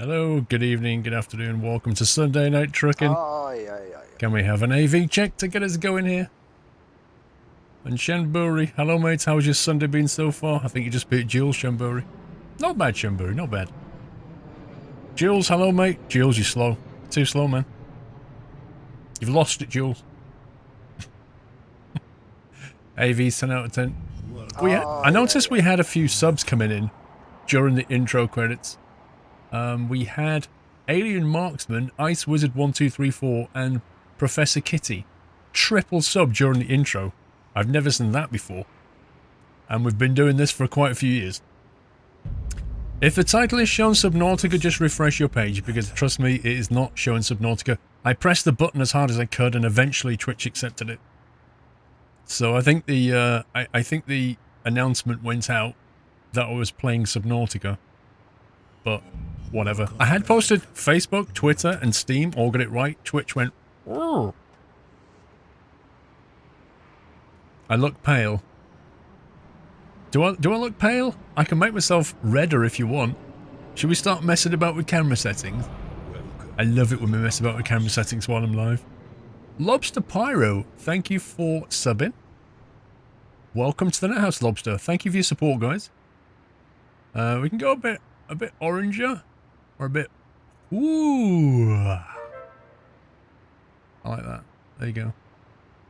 Hello, good evening, good afternoon, welcome to Sunday Night Trucking. Aye, aye, aye. Can we have an AV check to get us going here? And Shanbury, hello mates, how's your Sunday been so far? I think you just beat Jules, Shanbury. Not bad, Shanbury, not bad. Jules, hello mate. Jules, you're slow. Too slow, man. You've lost it, Jules. AV 10 out of 10. I noticed we had a few subs coming in during the intro credits. We had Alien Marksman, Ice Wizard 1234, and Professor Kitty. Triple sub during the intro. I've never seen that before. And we've been doing this for quite a few years. If the title is shown Subnautica, just refresh your page, because trust me, it is not showing Subnautica. I pressed the button as hard as I could, and eventually Twitch accepted it. So I think the I think the announcement went out that I was playing Subnautica. But whatever. I had posted Facebook, Twitter, and Steam, all got it right. Twitch went, oh. I look pale. Do I look pale? I can make myself redder if you want. Should we start messing about with camera settings? I love it when we mess about with camera settings while I'm live. Lobster Pyro, thank you for subbing. Welcome to the NetHouse, Lobster. Thank you for your support, guys. We can go a bit oranger, or a bit. Ooh, I like that. There you go.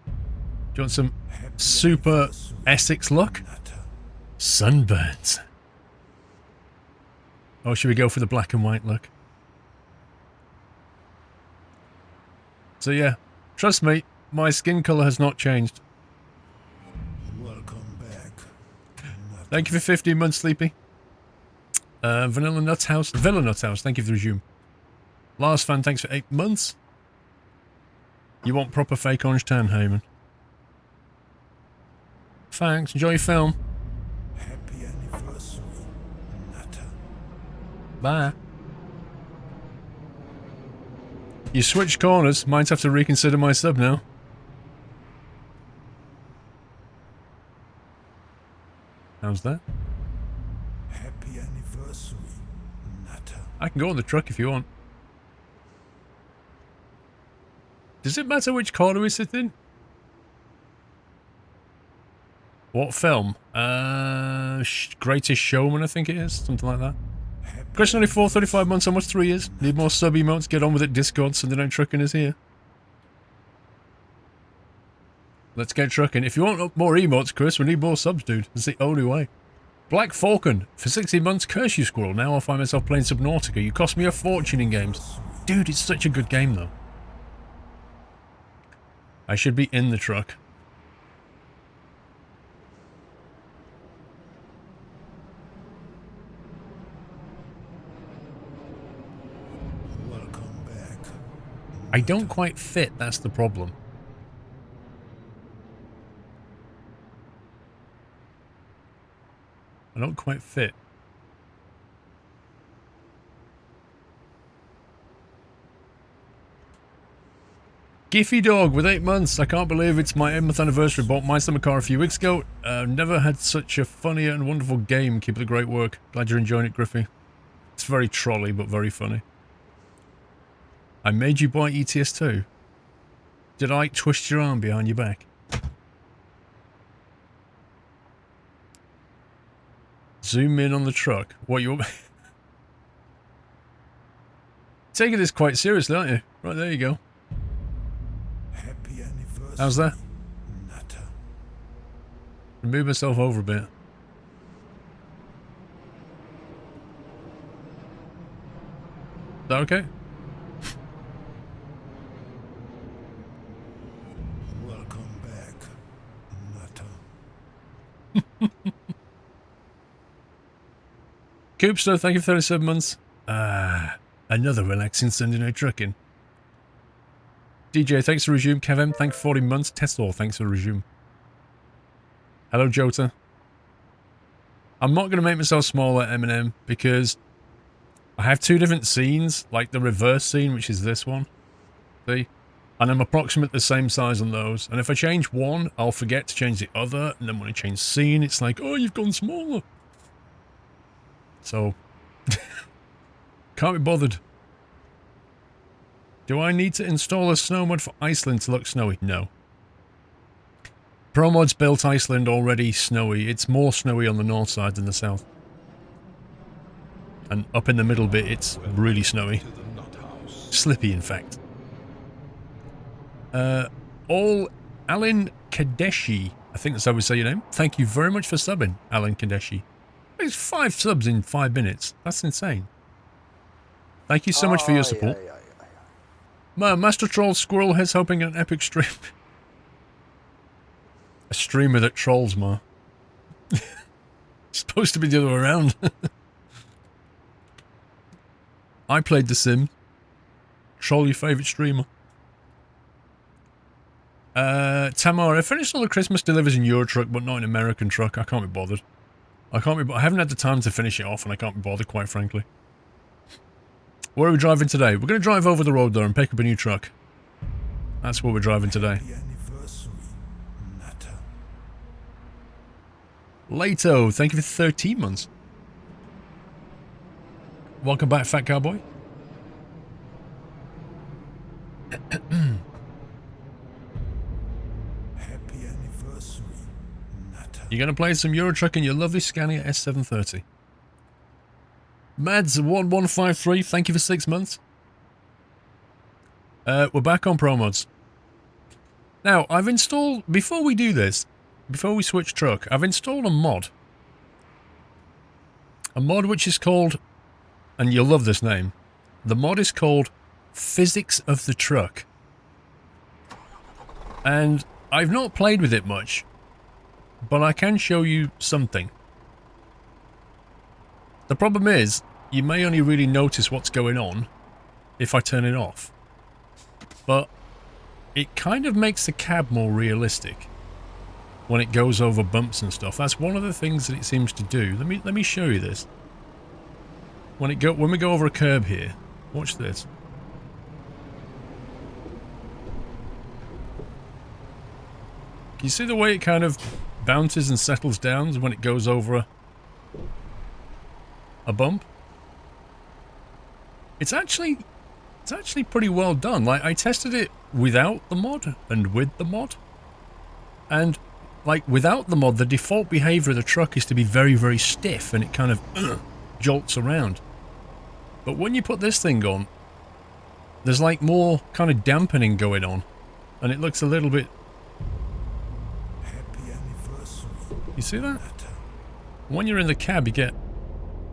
Do you want some super Essex look? Sunburns. Or should we go for the black and white look? So yeah, trust me, my skin colour has not changed. Welcome back. Thank you for 15 months, Sleepy. Vanilla Nuts House, Villa Nuts House, thank you for the resume. Lars Fan, thanks for 8 months. You want proper fake orange tan, Heyman? Thanks, enjoy your film. Happy anniversary, Nutter. Bye. You switched corners, might have to reconsider my sub now. How's that? Happy anniversary, Nutter. I can go on the truck if you want. Does it matter which corner we sit in? What film? Greatest Showman, I think it is. Something like that. Chris 94, 35 months, almost 3 years. Need more sub emotes, get on with it, Discord, Sunday Night Trucking is here. Let's get trucking. If you want more emotes, Chris, we need more subs, dude. That's the only way. Black Falcon, for 16 months, curse you, Squirrel. Now I find myself playing Subnautica. You cost me a fortune in games. Dude, it's such a good game, though. I should be in the truck. Welcome back. I don't quite fit, that's the problem. I don't quite fit. Giffy Dog with 8 months. I can't believe it's my 8th anniversary. Bought my summer car a few weeks ago. Never had such a funny and wonderful game. Keep up the great work. Glad you're enjoying it, Griffey. It's very trolley, but very funny. I made you buy ETS2. Did I twist your arm behind your back? Zoom in on the truck. What you... Taking this quite seriously, aren't you? Right, there you go. Happy anniversary. How's that? Nutter. Move myself over a bit. Is that okay? Welcome back, Nutter. Coopster, thank you for 37 months. Another relaxing Sunday Night Trucking. DJ, thanks for resume. Kevin, thanks for 40 months. Tesla, thanks for resume. Hello, Jota. I'm not going to make myself smaller, Eminem, because I have 2 different scenes, like the reverse scene, which is this one. See? And I'm approximately the same size on those. And if I change one, I'll forget to change the other. And then when I change scene, it's like, oh, you've gone smaller. So, Can't be bothered. Do I need to install a snow mod for Iceland to look snowy? No. ProMod's built Iceland already snowy. It's more snowy on the north side than the south. And up in the middle bit, it's really snowy. Slippy, in fact. All Alan Kadeshi, I think that's how we say your name. Thank you very much for subbing, Alan Kadeshi. It's 5 subs in 5 minutes. That's insane. Thank you so much for your support. Master Troll Squirrel Head's hoping an epic stream. A streamer that trolls, Ma. Supposed to be the other way around. I played The Sims. Troll your favourite streamer. Tamar, I finished all the Christmas delivers in Euro Truck, but not in American Truck. I can't be bothered. I haven't had the time to finish it off, and I can't be bothered, quite frankly. Where are we driving today? We're going to drive over the road there and pick up a new truck. That's where we're driving today. Happy anniversary, Natter. Lato, thank you for 13 months. Welcome back, Fat Cowboy. Happy anniversary, Natter. You're going to play some Euro Truck in your lovely Scania S730. Mads1153, thank you for 6 months. We're back on Pro Mods. Now, I've installed, before we do this, before we switch truck, I've installed a mod. A mod which is called, and you'll love this name, the mod is called Physics of the Truck. And I've not played with it much, but I can show you something. The problem is, you may only really notice what's going on if I turn it off. But it kind of makes the cab more realistic when it goes over bumps and stuff. That's one of the things that it seems to do. Let me show you this. When we go over a curb here, watch this. Can you see the way it kind of bounces and settles down when it goes over a bump? It's actually pretty well done. Like, I tested it without the mod and with the mod. And like without the mod, the default behavior of the truck is to be very, very stiff and it kind of jolts around. But when you put this thing on, there's like more kind of dampening going on and it looks a little bit... Happy anniversary, You see that? Natter. When you're in the cab, you get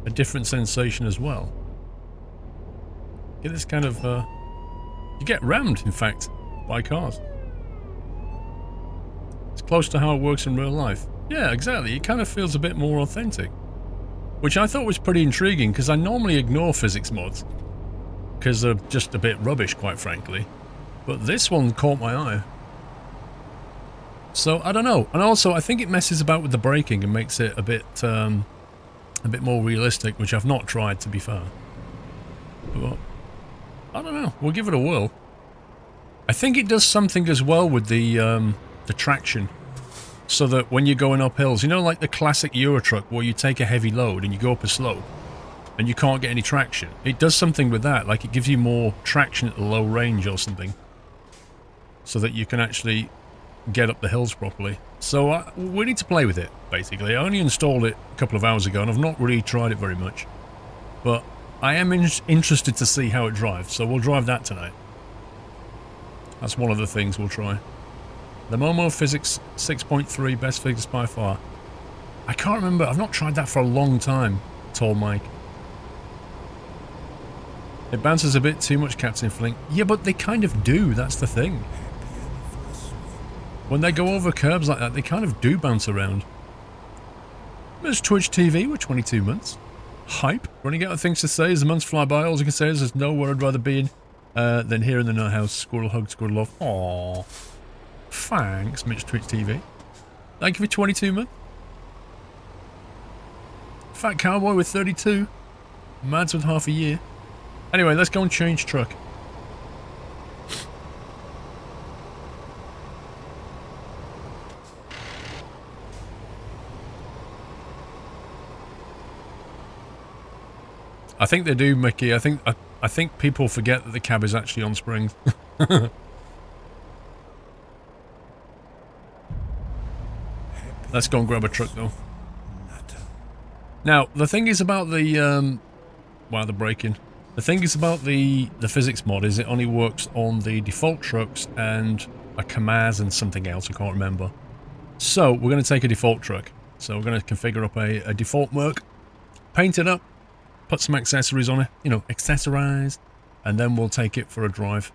a different sensation as well. Get this kind of, you get rammed, in fact, by cars. It's close to how it works in real life. Yeah, exactly. It kind of feels a bit more authentic. Which I thought was pretty intriguing, because I normally ignore physics mods. Because they're just a bit rubbish, quite frankly. But this one caught my eye. So, I don't know. And also, I think it messes about with the braking and makes it a bit more realistic, which I've not tried, to be fair. But I don't know. We'll give it a whirl. I think it does something as well with the traction, so that when you're going up hills, you know, like the classic Euro Truck where you take a heavy load and you go up a slope and you can't get any traction. It does something with that, like it gives you more traction at a low range or something, so that you can actually get up the hills properly. So we need to play with it, basically. I only installed it a couple of hours ago and I've not really tried it very much. But I am interested to see how it drives, so we'll drive that tonight. That's one of the things we'll try. The Momo Physics 6.3, best figures by far. I can't remember, I've not tried that for a long time, Tall Mike. It bounces a bit too much, Captain Flink. Yeah, but they kind of do, that's the thing. Happy anniversary. When they go over curbs like that, they kind of do bounce around. There's Twitch TV with 22 months. Hype. Running out of things to say as the months fly by. All I can say is there's nowhere I'd rather be in than here in the nut house. Squirrel hug, squirrel love. Aww. Thanks, Mitch Twitch TV. Thank you for 22 months. Fat Cowboy with 32. Mads with half a year. Anyway, let's go and change truck. I think they do, Mickey. I think people forget that the cab is actually on springs. Let's go and grab a truck, though. Now, the thing is about the, wow, the braking. The thing is about the physics mod is it only works on the default trucks and a Kamaz and something else, I can't remember. So, we're going to take a default truck. So, we're going to configure up a default Merc, paint it up, put some accessories on it, you know, accessorize, and then we'll take it for a drive.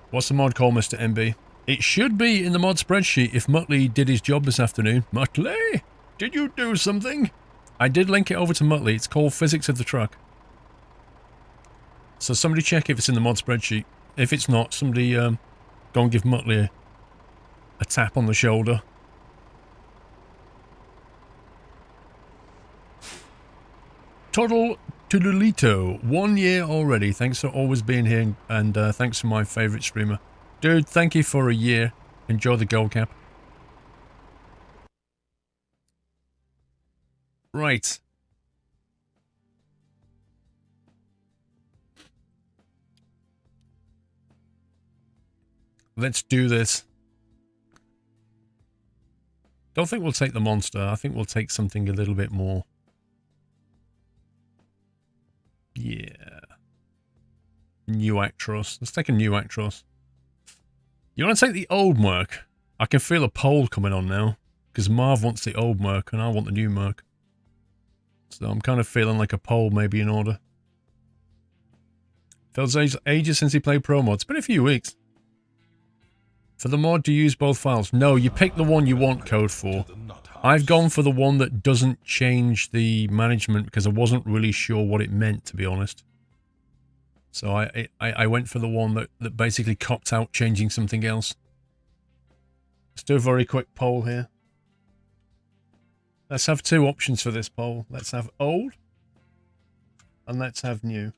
What's the mod called, Mr. MB? It should be in the mod spreadsheet if Muttley did his job this afternoon. Muttley, did you do something? I did link it over to Muttley. It's called Physics of the Truck. So somebody check if it's in the mod spreadsheet. If it's not, somebody go and give Muttley a tap on the shoulder. Total Tudolito, 1 year already. Thanks for always being here, and thanks to my favourite streamer. Dude, thank you for a year. Enjoy the gold cap. Right. Let's do this. Don't think we'll take the monster. I think we'll take something a little bit more. Yeah. New Actros. Let's take a new Actros. You want to take the old Merc? I can feel a poll coming on now. Because Marv wants the old Merc and I want the new Merc. So I'm kind of feeling like a poll may be in order. Feels ages since he played Pro Mod. It's been a few weeks. For the mod, do you use both files? No, you pick the one you want code for. I've gone for the one that doesn't change the management because I wasn't really sure what it meant, to be honest. So I went for the one that basically copped out changing something else. Let's do a very quick poll here. Let's have two options for this poll. Let's have old. And let's have new.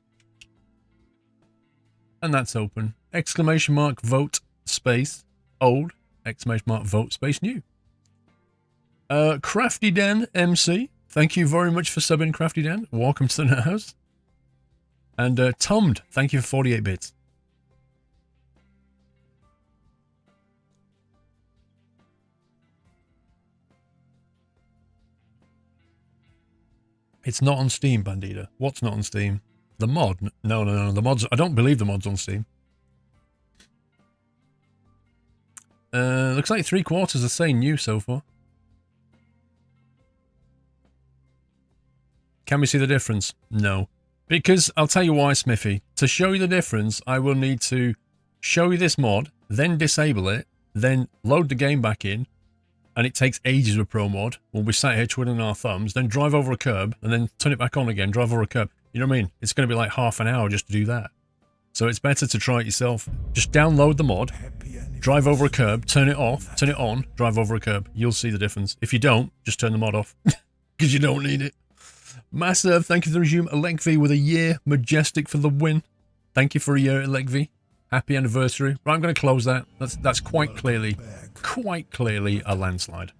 And that's open. Exclamation mark vote space old. Exclamation mark vote space new. Crafty Dan MC. Thank you very much for subbing, Crafty Dan. Welcome to the house. And Tommed, thank you for 48 bits. It's not on Steam, Bandita. What's not on Steam? The mod? No. The mods. I don't believe the mod's on Steam. Looks like 3/4 are saying new so far. Can we see the difference? No. Because I'll tell you why, Smithy. To show you the difference, I will need to show you this mod, then disable it, then load the game back in, and it takes ages with Pro Mod. We'll be sat here twiddling our thumbs, then drive over a curb, and then turn it back on again, drive over a curb. You know what I mean? It's going to be like half an hour just to do that. So it's better to try it yourself. Just download the mod, drive over a curb, turn it off, turn it on, drive over a curb. You'll see the difference. If you don't, just turn the mod off, because you don't need it. Massive, thank you for the resume. Electv with a year. Majestic for the win. Thank you for a year, Electv. Happy anniversary. Right, I'm going to close that. That's quite clearly a landslide.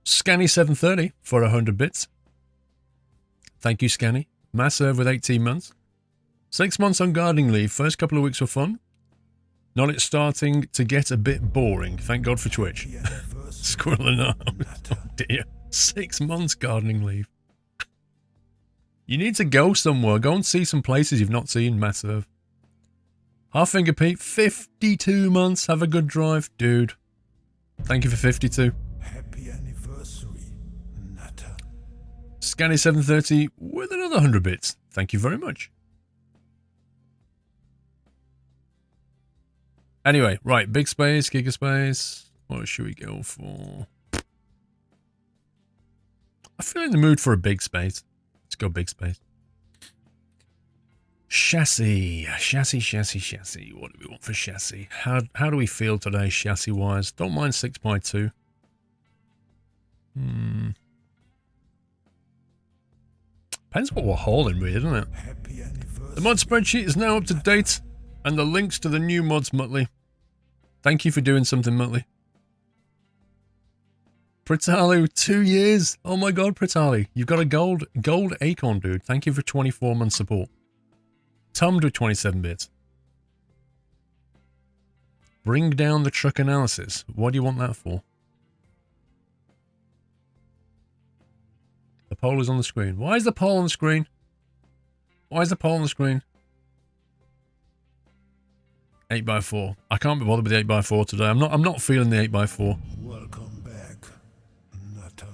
Scanny730 for 100 bits. Thank you, Scanny. Massive with 18 months. 6 months on gardening leave. First couple of weeks were fun. Not it starting to get a bit boring. Thank God for Twitch. Squirrel and arms. Oh dear. 6 months gardening leave. You need to go somewhere. Go and see some places you've not seen, Massive. Halffinger Pete, 52 months. Have a good drive, dude. Thank you for 52. Happy anniversary, Natter. Scanny730 with another 100 bits. Thank you very much. Anyway, right. Big space, gigaspace. What should we go for? I feel in the mood for a big space. Let's go big space. Chassis. What do we want for chassis? How do we feel today, chassis-wise? Don't mind 6x2. Depends what we're hauling, really, doesn't it? The mod spreadsheet is now up to date, and the links to the new mods, Muttley. Thank you for doing something, Muttley. Pritali, 2 years. Oh my god, Pritali. You've got a gold acorn, dude. Thank you for 24 months support. Tummed with 27 bits. Bring down the truck analysis. What do you want that for? The poll is on the screen. Why is the poll on the screen? Why is the poll on the screen? 8x4. I can't be bothered with the 8x4 today. I'm not feeling the 8x4. Welcome back, Nutter.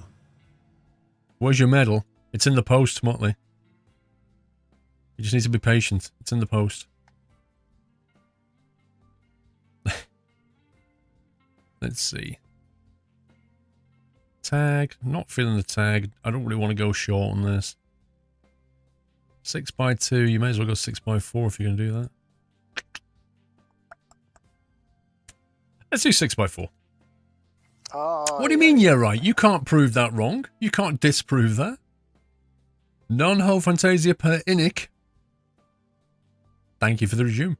Where's your medal? It's in the post, Motley. You just need to be patient. It's in the post. Let's see. Tag. Not feeling the tag. I don't really want to go short on this. 6x2. You may as well go 6x4 if you're going to do that. Let's do 6x4. Oh, What do you mean, yeah, right? You can't prove that wrong. You can't disprove that. Non-ho fantasia per inic. Thank you for the resume.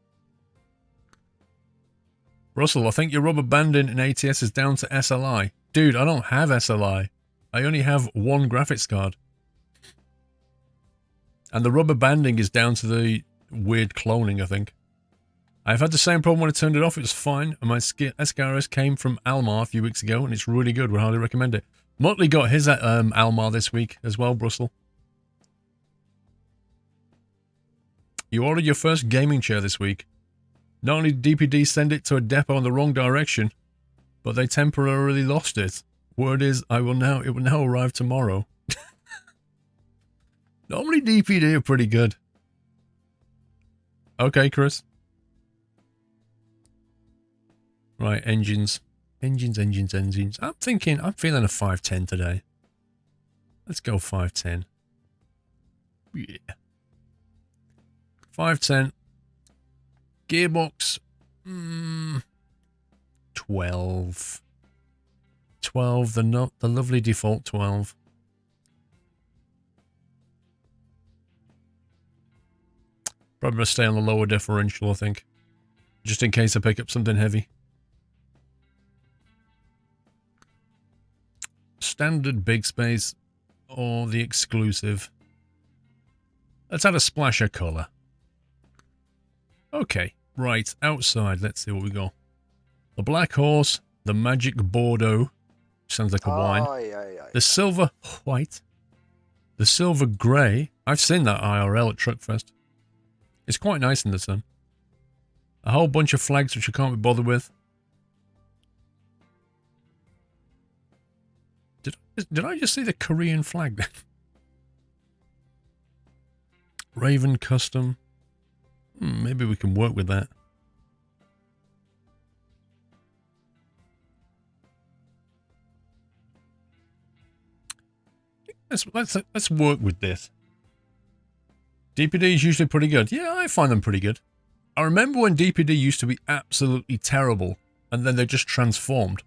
Russell, I think your rubber banding in ATS is down to SLI. Dude, I don't have SLI. I only have one graphics card. And the rubber banding is down to the weird cloning, I think. I've had the same problem when I turned it off. It was fine. And my SKRS came from Almar a few weeks ago, and it's really good. Would highly recommend it. Motley got his at Almar this week as well, Russell. You ordered your first gaming chair this week. Not only did DPD send it to a depot in the wrong direction, but they temporarily lost it. Word is, it will now arrive tomorrow. Normally DPD are pretty good. Okay, Chris. Right, engines. Engines. I'm feeling a 510 today. Let's go 510. Yeah. 510. Gearbox. 12. 12, the lovely default 12. Probably gonna stay on the lower differential, I think. Just in case I pick up something heavy. Standard big space or the exclusive. Let's add a splash of colour. Okay, right, outside, let's see what we got. The Black Horse, the Magic Bordeaux, sounds like a wine. The Silver White, the Silver Grey. I've seen that IRL at Truckfest. It's quite nice in the sun. A whole bunch of flags which I can't be bothered with. Did I just see the Korean flag then? Raven Custom. Maybe we can work with that. Let's work with this. DPD is usually pretty good. Yeah, I find them pretty good. I remember when DPD used to be absolutely terrible, and then they just transformed.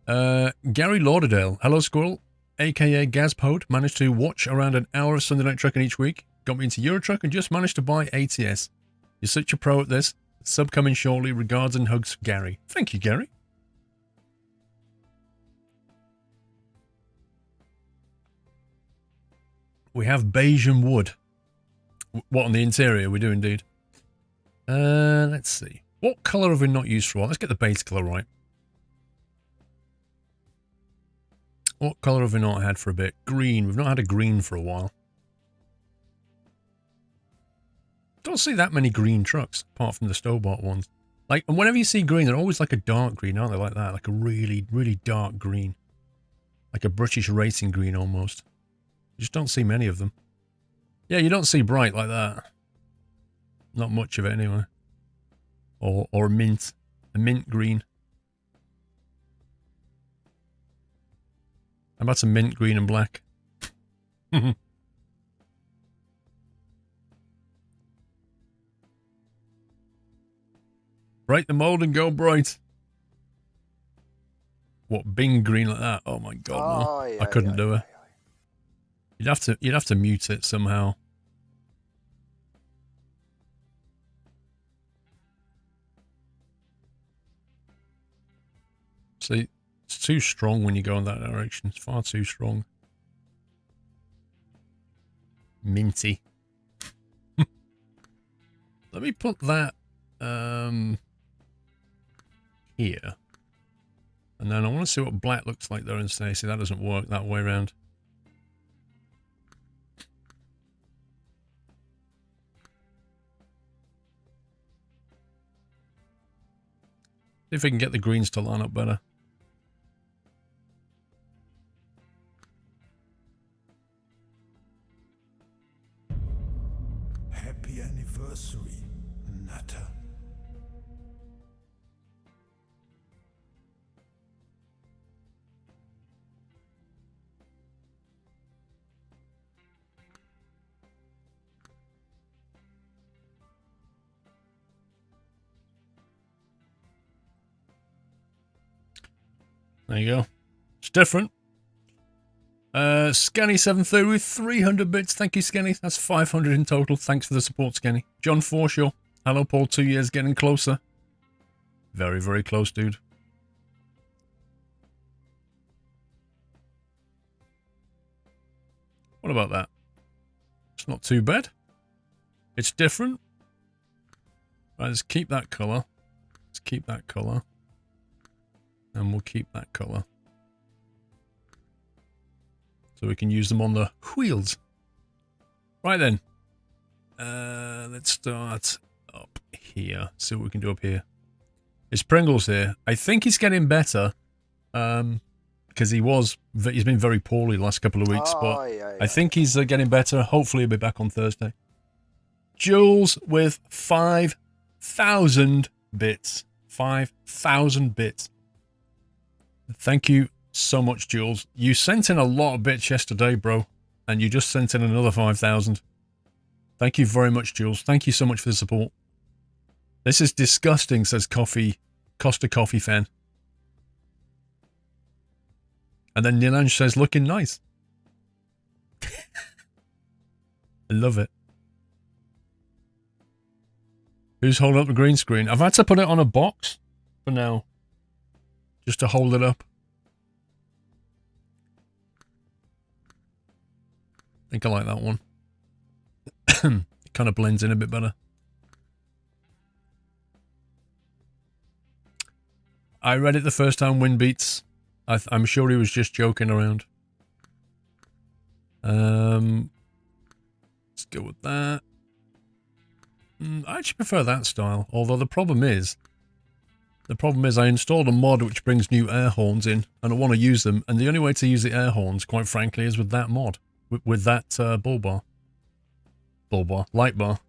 Gary Lauderdale, hello Squirrel, aka Gazpode, managed to watch around an hour of Sunday Night Trucking each week, got me into Eurotruck and just managed to buy ATS. You're such a pro at this. Sub coming shortly. Regards and hugs, Gary. Thank you, Gary. We have beige and wood. What, on the interior? We do indeed. Let's see. What colour have we not used for a while? Let's get the base colour right. What colour have we not had for a bit? Green. We've not had a green for a while. Don't see that many green trucks, apart from the Stobart ones. Like, and whenever you see green, they're always like a dark green, aren't they? Like that, like a really, really dark green. Like a British racing green, almost. You just don't see many of them. Yeah, you don't see bright like that. Not much of it, anyway. Or a mint green. How about some mint green and black? Bright the mold and go bright. What, Bing green like that? Oh my god, no. I couldn't do it. You'd have to mute it somehow. See, It's too strong when you go in that direction. It's far too strong. Minty. Let me put that here. And then I want to see what black looks like there and say, see, that doesn't work that way around. See if we can get the greens to line up better. Happy anniversary, Nutter. There you go. It's different. Scanny73 with 300 bits. Thank you, Scanny. That's 500 in total. Thanks for the support, Scanny. John Forshaw. Hello, Paul. 2 years getting closer. Very, very close, dude. What about that? It's not too bad. It's different. Right, let's keep that colour. Let's keep that colour. And we'll keep that colour. So we can use them on the wheels. Right then. Let's start up here. See what we can do up here. It's Pringles here. I think he's getting better. Because he's been very poorly the last couple of weeks. But I think he's getting better. Hopefully he'll be back on Thursday. Jules with 5,000 bits. 5,000 bits. Thank you so much, Jules. You sent in a lot of bits yesterday, bro. And you just sent in another 5,000. Thank you very much, Jules. Thank you so much for the support. This is disgusting, says Costa Coffee fan. And then Nilange says, looking nice. I love it. Who's holding up the green screen? I've had to put it on a box for now. Just to hold it up. I think I like that one. It kind of blends in a bit better. I read it the first time Win Beats. I'm sure he was just joking around. Let's go with that. I actually prefer that style. Although the problem is I installed a mod which brings new air horns in, and I want to use them. And the only way to use the air horns, quite frankly, is with that mod, with that light bar.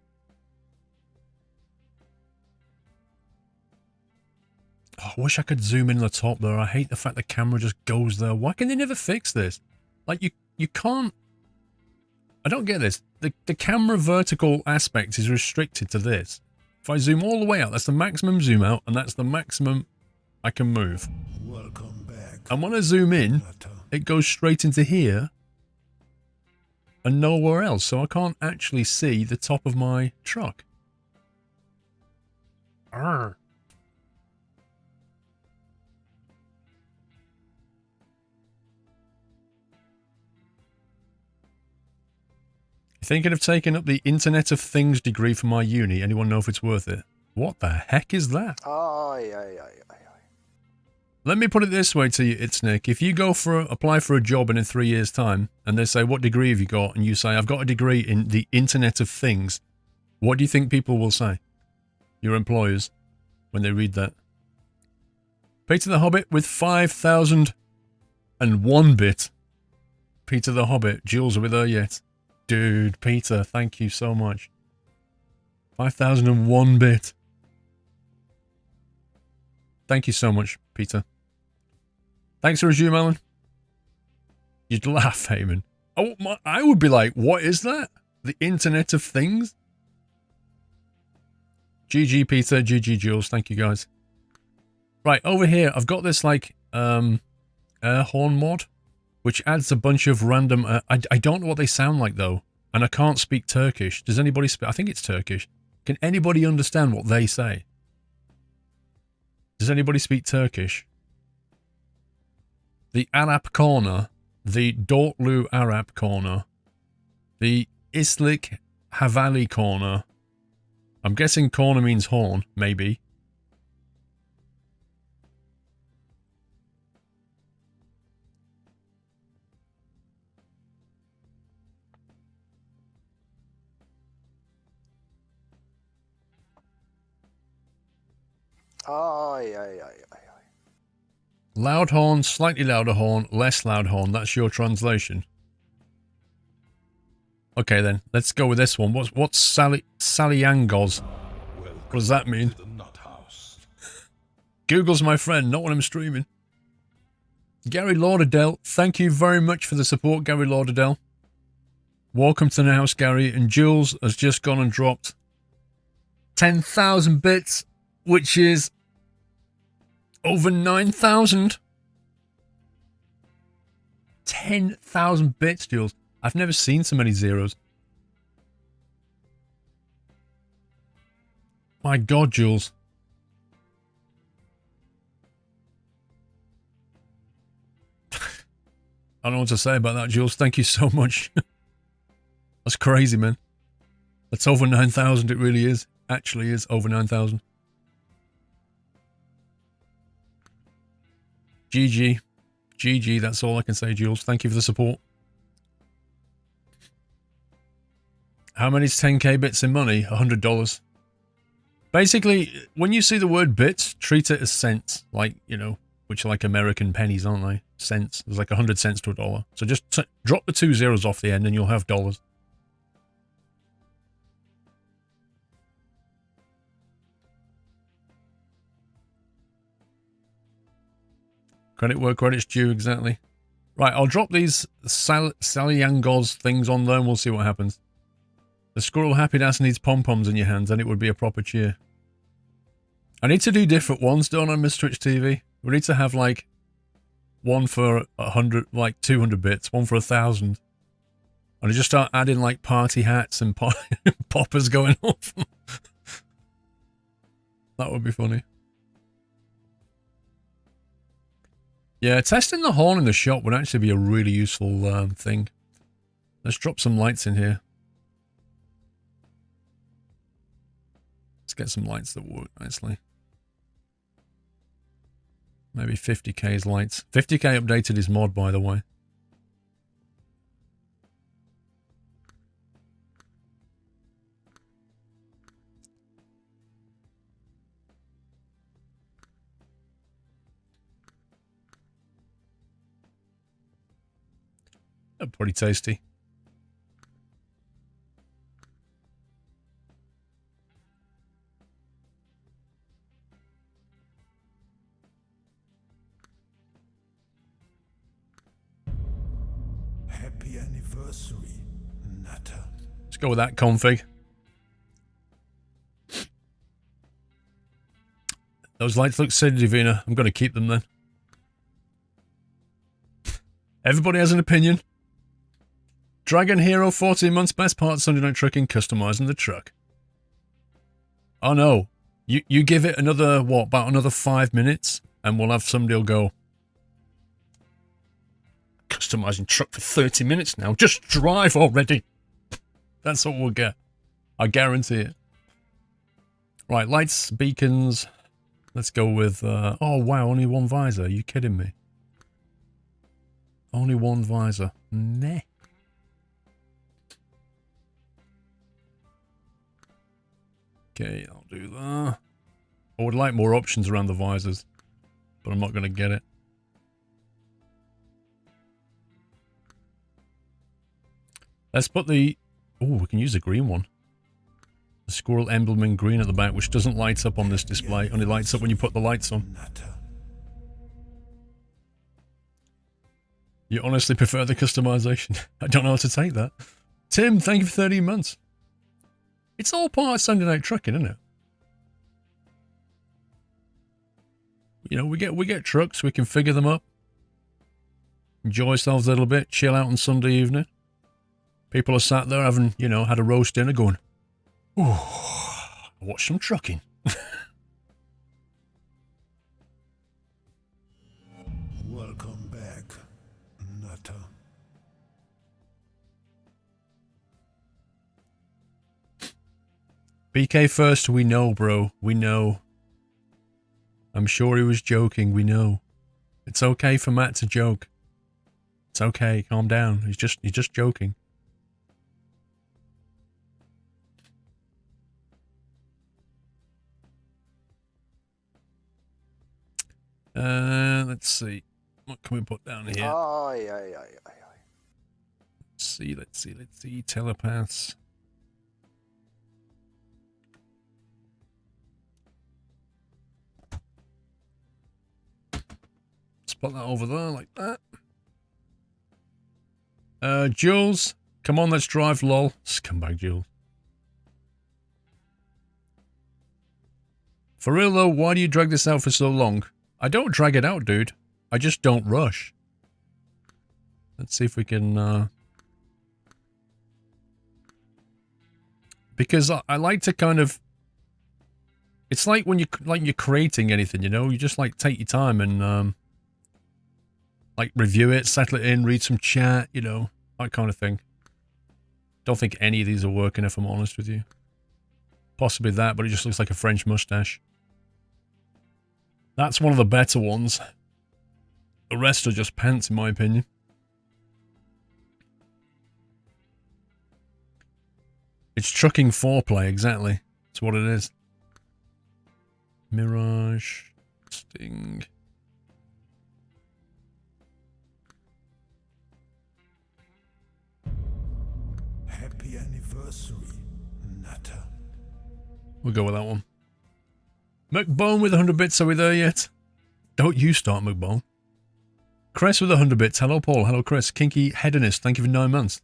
Oh, I wish I could zoom in the top there. I hate the fact the camera just goes there. Why can they never fix this? Like, you can't... I don't get this. The camera vertical aspect is restricted to this. If I zoom all the way out, that's the maximum zoom out, and that's the maximum I can move. Welcome back. And when I zoom in, it goes straight into here and nowhere else, so I can't actually see the top of my truck. Arrgh. Thinking of taking up the Internet of Things degree for my uni. Anyone know if it's worth it? What the heck is that? Let me put it this way to you, It's Nick. If you go apply for a job in 3 years' time, and they say, what degree have you got? And you say, I've got a degree in the Internet of Things. What do you think people will say? Your employers, when they read that. Peter the Hobbit with 5,001 bit. Peter the Hobbit. Jules, are we there yet? Dude, Peter, thank you so much. 5,001 bit. Thank you so much, Peter. Thanks for resume, Alan. You'd laugh, Heyman. Oh, I would be like, what is that? The Internet of Things? GG, Peter. GG, Jules. Thank you, guys. Right, over here, I've got this, like, air horn mod, which adds a bunch of random... I don't know what they sound like, though. And I can't speak Turkish. Does anybody speak... I think it's Turkish. Can anybody understand what they say? Does anybody speak Turkish? the Arap corner, the Dortlu Arap corner, the Islik Havali corner. I'm guessing corner means horn, maybe. Aye, aye, aye, aye. Loud horn, slightly louder horn, less loud horn. That's your translation. Okay then, let's go with this one. What's Saliangos? What does that mean? Google's my friend, not when I'm streaming. Gary Lauderdale, thank you very much for the support, Gary Lauderdale. Welcome to the house, Gary. And Jules has just gone and dropped 10,000 bits, which is over 9,000. 10,000 bits, Jules. I've never seen so many zeros. My God, Jules. I don't know what to say about that, Jules. Thank you so much. That's crazy, man. That's over 9,000. It really is. Actually is over 9,000. GG. GG, that's all I can say, Jules. Thank you for the support. How many is 10k bits in money? $100. Basically, when you see the word bits, treat it as cents. Like, you know, which are like American pennies, aren't they? Cents. There's like 100 cents to a dollar. So just drop the 2 zeros off the end and you'll have dollars. Credit where credit's due, exactly. Right, I'll drop these Saliangos things on there and we'll see what happens. The squirrel happiness needs pom-poms in your hands and it would be a proper cheer. I need to do different ones, don't I, Mr. Twitch TV? We need to have like one for 100, like 200 bits, one for 1,000. And I just start adding like party hats and poppers going off. That would be funny. Yeah, testing the horn in the shop would actually be a really useful thing. Let's drop some lights in here. Let's get some lights that work nicely. Maybe 50k's lights. 50k updated his mod, by the way. They're pretty tasty. Happy anniversary, Natter. Let's go with that config. Those lights look silly, Divina. I'm going to keep them then. Everybody has an opinion. Dragon Hero, 14 months, best part, Sunday Night Trucking, customizing the truck. Oh no. You give it another, what, about another 5 minutes, and we'll have somebody will go, customizing truck for 30 minutes now. Just drive already. That's what we'll get. I guarantee it. Right, lights, beacons. Let's go with, oh wow, only one visor. Are you kidding me? Only one visor. Meh. Okay, I'll do that. I would like more options around the visors, but I'm not going to get it. Let's put the... Oh, we can use the green one. The squirrel emblem in green at the back, which doesn't light up on this display. Only lights up when you put the lights on. You honestly prefer the customization? I don't know how to take that. Tim, thank you for 13 months. It's all part of Sunday Night Trucking, isn't it? You know, we get trucks, we can figure them up. Enjoy ourselves a little bit, chill out on Sunday evening. People are sat there having, you know, had a roast dinner going, ooh, watch some trucking. Welcome back, Nutter. BK first, we know, bro. We know. I'm sure he was joking, we know. It's okay for Matt to joke. It's okay, calm down. He's just joking. Let's see. What can we put down here? Aye, aye, aye, aye, aye. Let's see. Telepaths. Let's put that over there like that. Jules, come on, let's drive, lol. Scumbag Jules. For real though, why do you drag this out for so long? I don't drag it out, dude. I just don't rush. Let's see if we can, because I like to kind of... It's like when you're creating anything, you know? You just, like, take your time and, like, review it, settle it in, read some chat, you know? That kind of thing. Don't think any of these are working, if I'm honest with you. Possibly that, but it just looks like a French mustache. That's one of the better ones. The rest are just pants, in my opinion. It's trucking foreplay, exactly. That's what it is. Mirage. Sting. Happy anniversary, Nutter. We'll go with that one. McBone with 100 bits, are we there yet? Don't you start, McBone. Chris with 100 bits. Hello, Paul. Hello, Chris. Kinky Hedonist. Thank you for 9 months.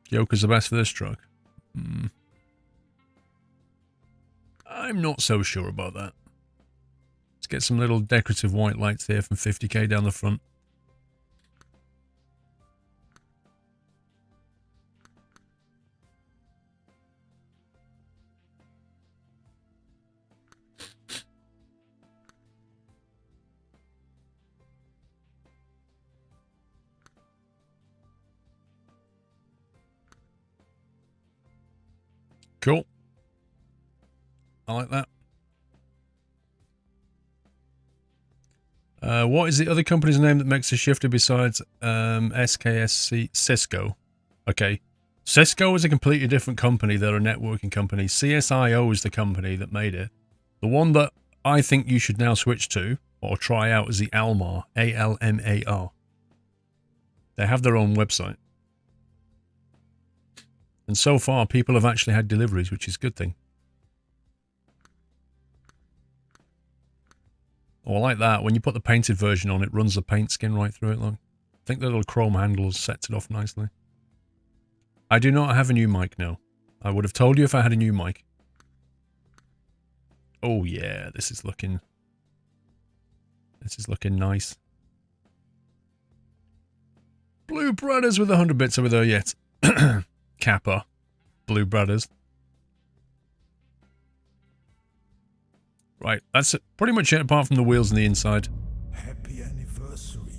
Joker's the best for this truck. I'm not so sure about that. Let's get some little decorative white lights here from 50k down the front. Cool. I like that. What is the other company's name that makes a shifter besides SKSC? Cisco. Okay. Cisco is a completely different company. They're a networking company. CSIO is the company that made it. The one that I think you should now switch to or try out is the Almar. A-L-M-A-R. They have their own website. And so far, people have actually had deliveries, which is a good thing. Oh, I like that. When you put the painted version on, it runs the paint skin right through it. Look. I think the little chrome handles sets it off nicely. I do not have a new mic, no. I would have told you if I had a new mic. Oh, yeah. This is looking nice. Blue Brothers with 100 bits over there yet. Kappa. Blue Brothers. Right, that's it. Pretty much it, apart from the wheels and the inside. Happy anniversary,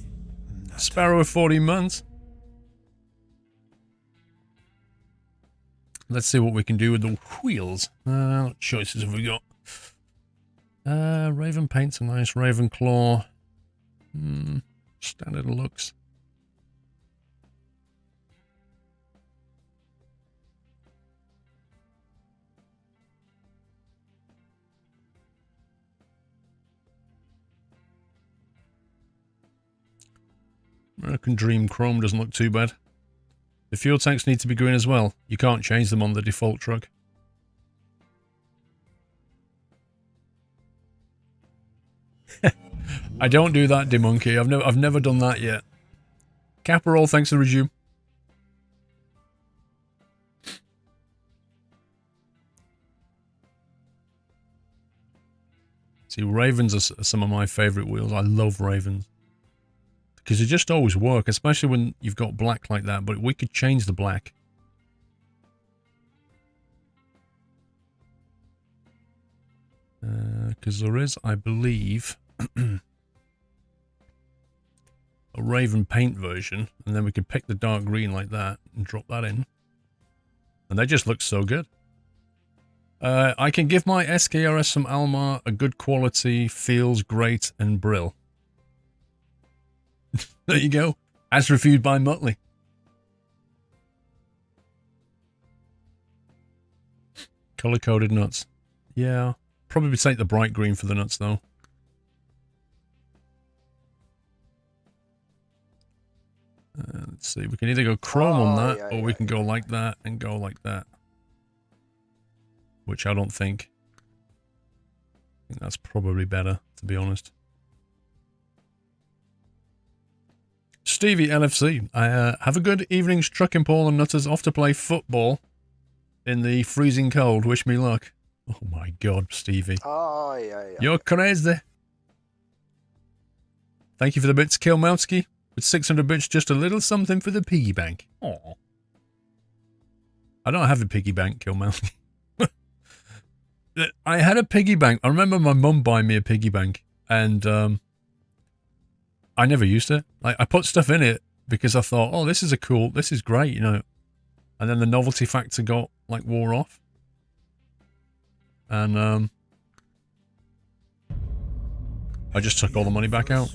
Nutter. Sparrow with 14 months. Let's see what we can do with the wheels. What choices have we got? Raven paint's a nice Raven Claw. Standard looks. American Dream Chrome doesn't look too bad. The fuel tanks need to be green as well. You can't change them on the default truck. I don't do that, Demonkey. I've never done that yet. Caparol, thanks for the resume. See, Ravens are some of my favourite wheels. I love Ravens. Because they just always work, especially when you've got black like that, but we could change the black. Because there is, I believe... a Raven paint version, and then we could pick the dark green like that and drop that in. And they just look so good. I can give my SKRS some Almar a good quality, feels great, and brill. There you go. As reviewed by Muttley. Color-coded nuts. Yeah. Probably take the bright green for the nuts, though. Let's see. We can either go chrome on that, or we can go like that and go like that. Which I don't think. I think that's probably better, to be honest. Stevie LFC. Have a good evening's trucking, Paul and Nutters. Off to play football in the freezing cold. Wish me luck. Oh my God, Stevie. You're crazy. Thank you for the bits, Kilmowski. With 600 bits, just a little something for the piggy bank. Aww. I don't have a piggy bank, Kilmowski. I had a piggy bank. I remember my mum buying me a piggy bank, and I never used it. I put stuff in it because I thought, oh, this is great, you know. And then the novelty factor wore off. And I just took all the money back out.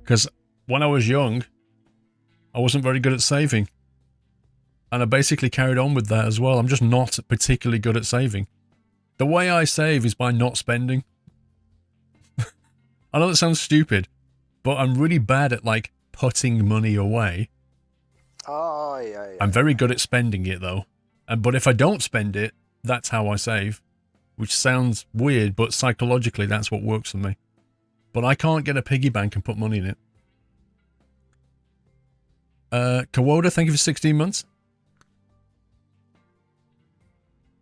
Because when I was young, I wasn't very good at saving. And I basically carried on with that as well. I'm just not particularly good at saving. The way I save is by not spending. I know that sounds stupid, but I'm really bad at, putting money away. I'm very good at spending it, though. But if I don't spend it, that's how I save. Which sounds weird, but psychologically, that's what works for me. But I can't get a piggy bank and put money in it. Kawoda, thank you for 16 months.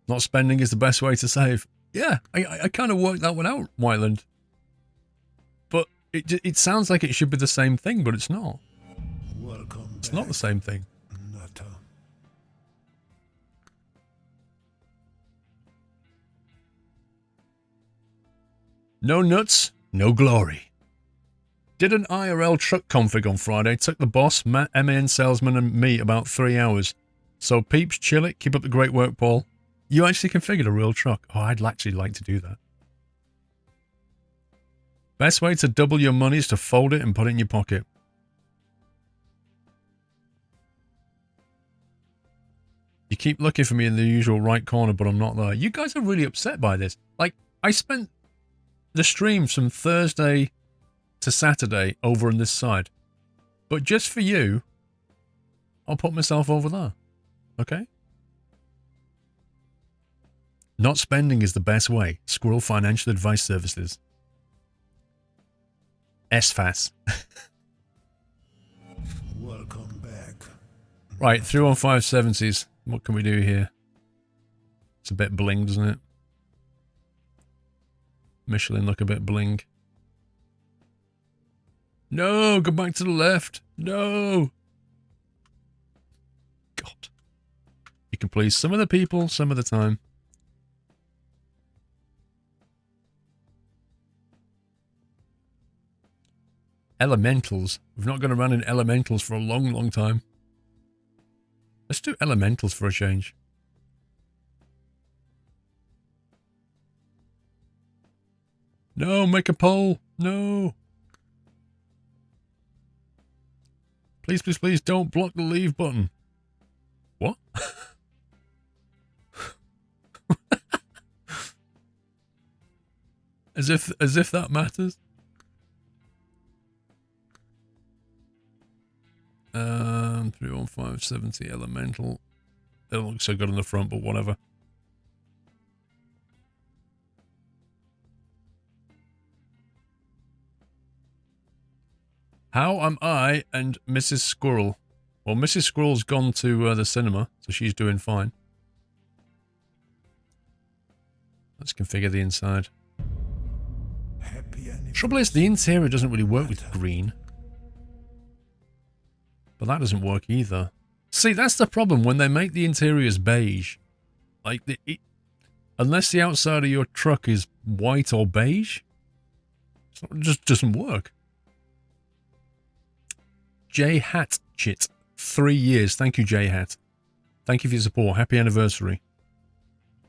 Not spending is the best way to save. Yeah, I kind of worked that one out, Wyland. But it sounds like it should be the same thing, but it's not. It's not the same thing. No nuts, no glory. Did an IRL truck config on Friday. Took the boss, MAN salesman, and me about 3 hours. So peeps, chill it. Keep up the great work, Paul. You actually configured a real truck. Oh, I'd actually like to do that. Best way to double your money is to fold it and put it in your pocket. You keep looking for me in the usual right corner, but I'm not there. You guys are really upset by this. I spent the streams from Thursday to Saturday over on this side. But just for you, I'll put myself over there. Okay? Not spending is the best way. Squirrel Financial Advice Services. SFAS. Welcome back. Right, 31570s. What can we do here? It's a bit bling, doesn't it? Michelin look a bit bling. No, go back to the left. No. God. You can please some of the people, some of the time. Elementals. We've not going to run in elementals for a long, long time. Let's do elementals for a change. No, make a poll. No. Please, please, please don't block the leave button. What? As if that matters. 31570 elemental. It looks so good on the front, but whatever. How am I and Mrs. Squirrel? Well, Mrs. Squirrel's gone to the cinema, so she's doing fine. Let's configure the inside. Trouble is, the interior doesn't really work with green. But that doesn't work either. See, that's the problem when they make the interiors beige. Like, unless the outside of your truck is white or beige, it just doesn't work. J Hatchit. 3 years. Thank you, J Hat. Thank you for your support. Happy anniversary.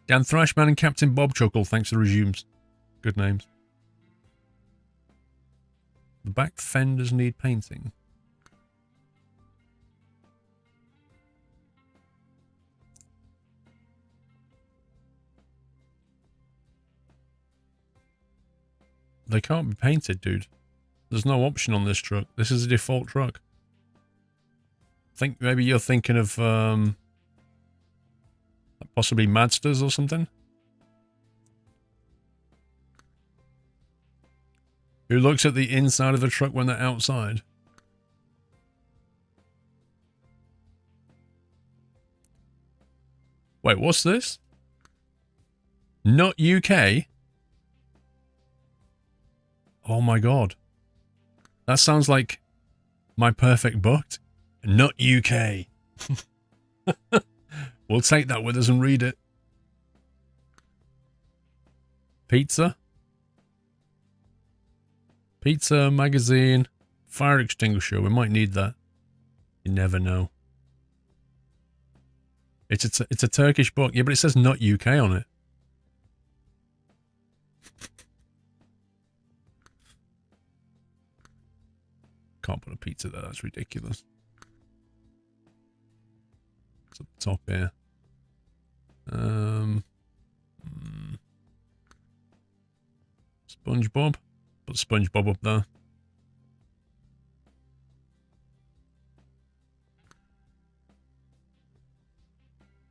Dan Thrashman and Captain Bob Chuckle. Thanks for the resumes. Good names. The back fenders need painting. They can't be painted, dude. There's no option on this truck. This is a default truck. I think maybe you're thinking of possibly Mazdas or something. Who looks at the inside of the truck when they're outside? Wait, what's this? Not UK? Oh my god. That sounds like my perfect book. Not UK. We'll take that with us and read it. Pizza. Pizza, magazine, fire extinguisher. We might need that. You never know. It's a Turkish book. Yeah, but it says not UK on it. Can't put a pizza there. That's ridiculous. It's at the top here. SpongeBob. Put SpongeBob up there.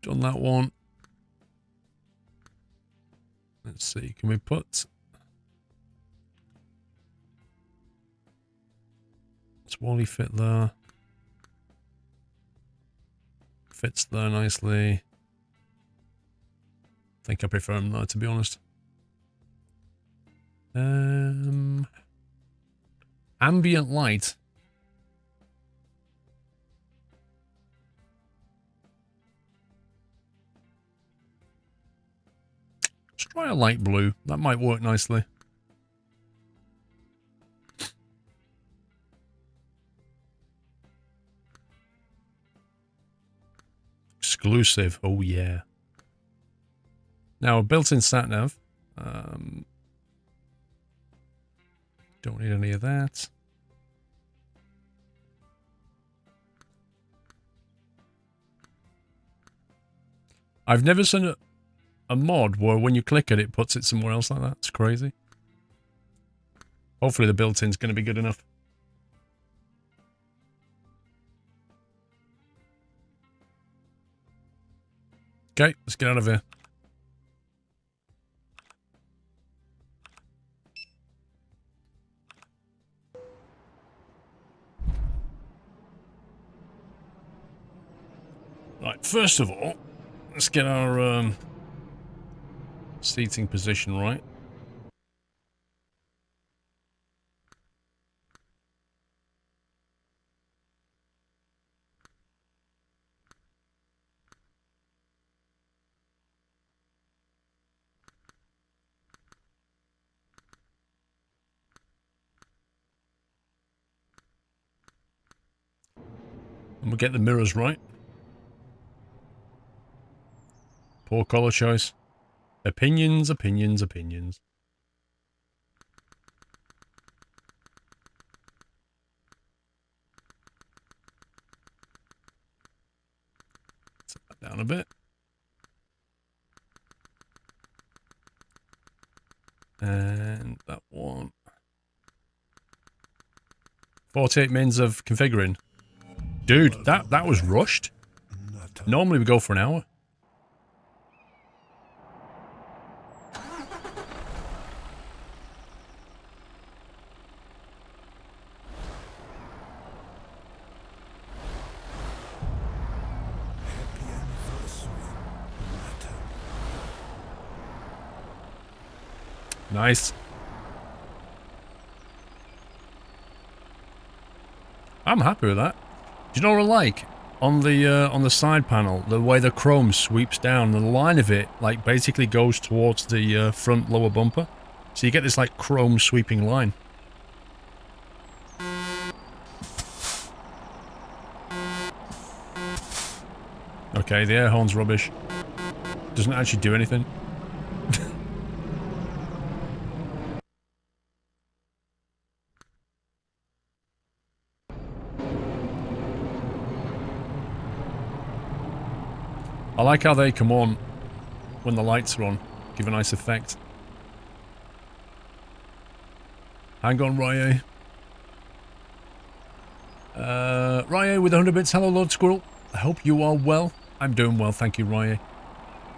Done that one. Let's see. Can we put... Does Wally fit there? Fits there nicely. I think I prefer him there, to be honest. Ambient light. Let's try a light blue. That might work nicely. Exclusive. Oh, yeah. Now, a built-in sat-nav. Don't need any of that. I've never seen a mod where when you click it, it puts it somewhere else like that. It's crazy. Hopefully the built-in's going to be good enough. Okay, let's get out of here. Right, first of all, let's get our seating position right. And we'll get the mirrors right. Poor color choice. Opinions, opinions, opinions. Set that down a bit. And that one. 48 mins of configuring. Dude, that was rushed. Normally we go for an hour. Nice. I'm happy with that. Do you know what I like? On the side panel, the way the chrome sweeps down, the line of it like basically goes towards the front lower bumper. So you get this like chrome sweeping line. Okay, the air horn's rubbish. Doesn't actually do anything. I like how they come on when the lights are on. Give a nice effect. Hang on, Rye. Rye with 100 bits. Hello, Lord Squirrel. I hope you are well. I'm doing well, thank you, Rye.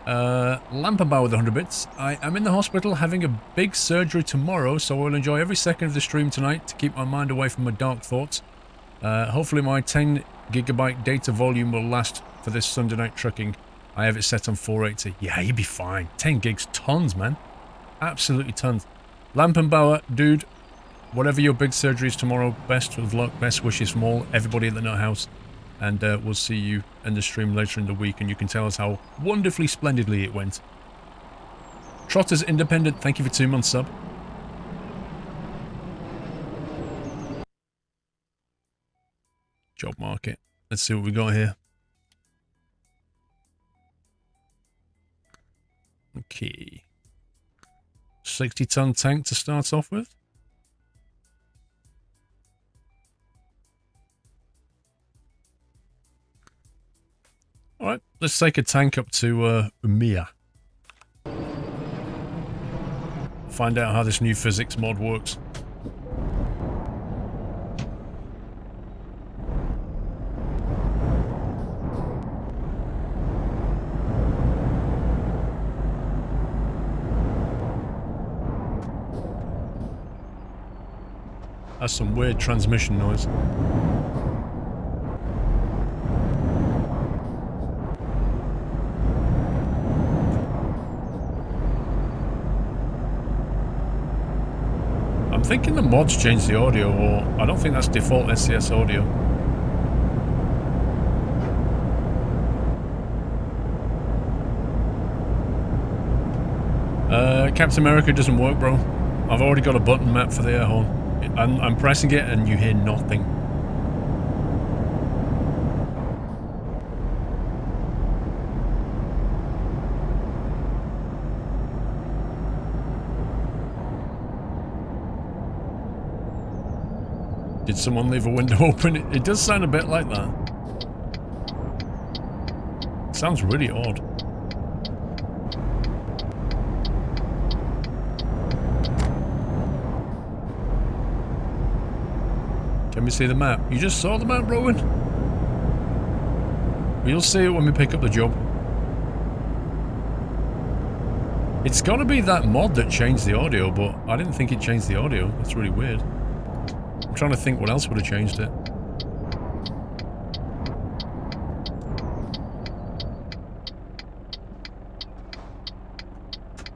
Lampenbauer with 100 bits. I am in the hospital having a big surgery tomorrow, so I will enjoy every second of the stream tonight to keep my mind away from my dark thoughts. Hopefully my 10 gigabyte data volume will last for this Sunday night trucking. I have it set on 480. Yeah, you'd be fine. 10 gigs, tons, man. Absolutely tons. Lampenbauer, dude, whatever your big surgery is tomorrow, best of luck, best wishes from everybody at the Nut House. And we'll see you in the stream later in the week, and you can tell us how wonderfully splendidly it went. Trotters Independent, thank you for 2 months sub. Job market. Let's see what we got here. Okay. 60-ton tank to start off with. Alright, let's take a tank up to Umeå. Find out how this new physics mod works. That's some weird transmission noise. I'm thinking the mods changed the audio, or I don't think that's default SCS audio. Captain America doesn't work, bro. I've already got a button map for the air horn. I'm pressing it and you hear nothing. Did someone leave a window open? It does sound a bit like that. It sounds really odd. Can we see the map? You just saw the map, Rowan? We'll see it when we pick up the job. It's gotta be that mod that changed the audio, but I didn't think it changed the audio. That's really weird. I'm trying to think what else would have changed it.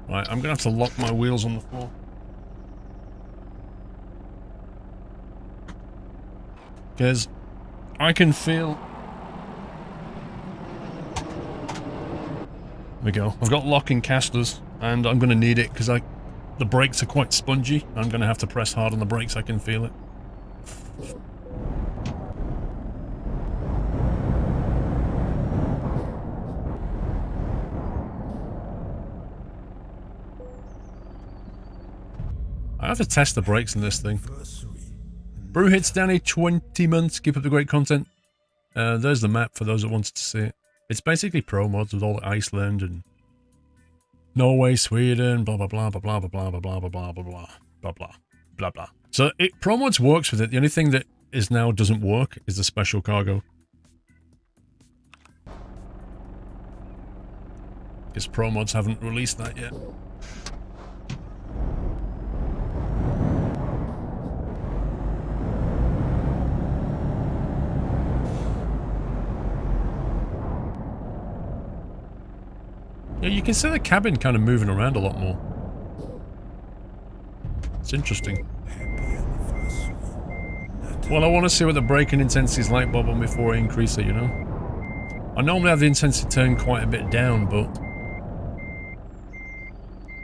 Right, I'm gonna have to lock my wheels on the floor. Because I can feel... There we go. I've got locking casters, and I'm going to need it because the brakes are quite spongy. I'm going to have to press hard on the brakes. I can feel it. I have to test the brakes in this thing. Brew hits Danny, 20 months, keep up the great content. There's the map for those that wanted to see it. It's basically pro mods with all Iceland and Norway, Sweden, blah blah blah blah blah blah blah blah blah blah blah blah blah blah blah blah. So pro mods works with it. The only thing that is now doesn't work is the special cargo. Because pro mods haven't released that yet. Yeah, you can see the cabin kind of moving around a lot more. It's interesting. Well, I want to see what the braking intensity is like, Bob, before I increase it, you know? I normally have the intensity turned quite a bit down, but...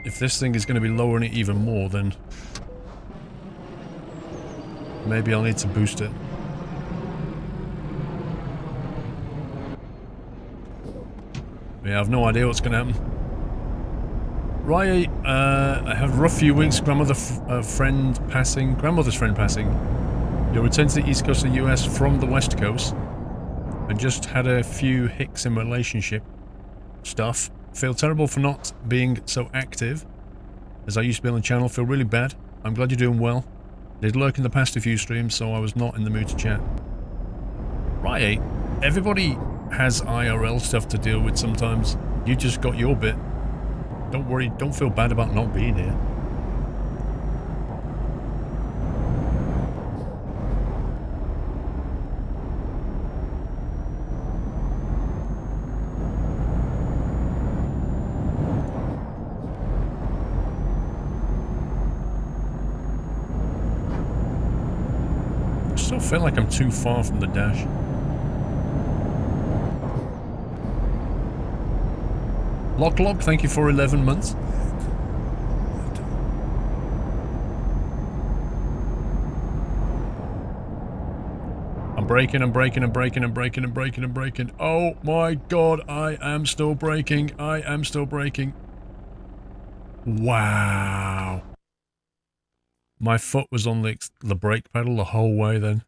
if this thing is going to be lowering it even more, then... maybe I'll need to boost it. Yeah, I've no idea what's going to happen. Right, I have a rough few weeks. Grandmother's friend passing. You returned to the east coast of the US from the west coast. And just had a few hicks in relationship stuff. Feel terrible for not being so active as I used to be on the channel. Feel really bad. I'm glad you're doing well. Did lurk in the past a few streams, so I was not in the mood to chat. Right, everybody has IRL stuff to deal with sometimes. You just got your bit. Don't worry, don't feel bad about not being here. I still feel like I'm too far from the dash. Lock, thank you for 11 months. I'm braking. Oh my god, I am still braking. Wow. My foot was on the brake pedal the whole way then.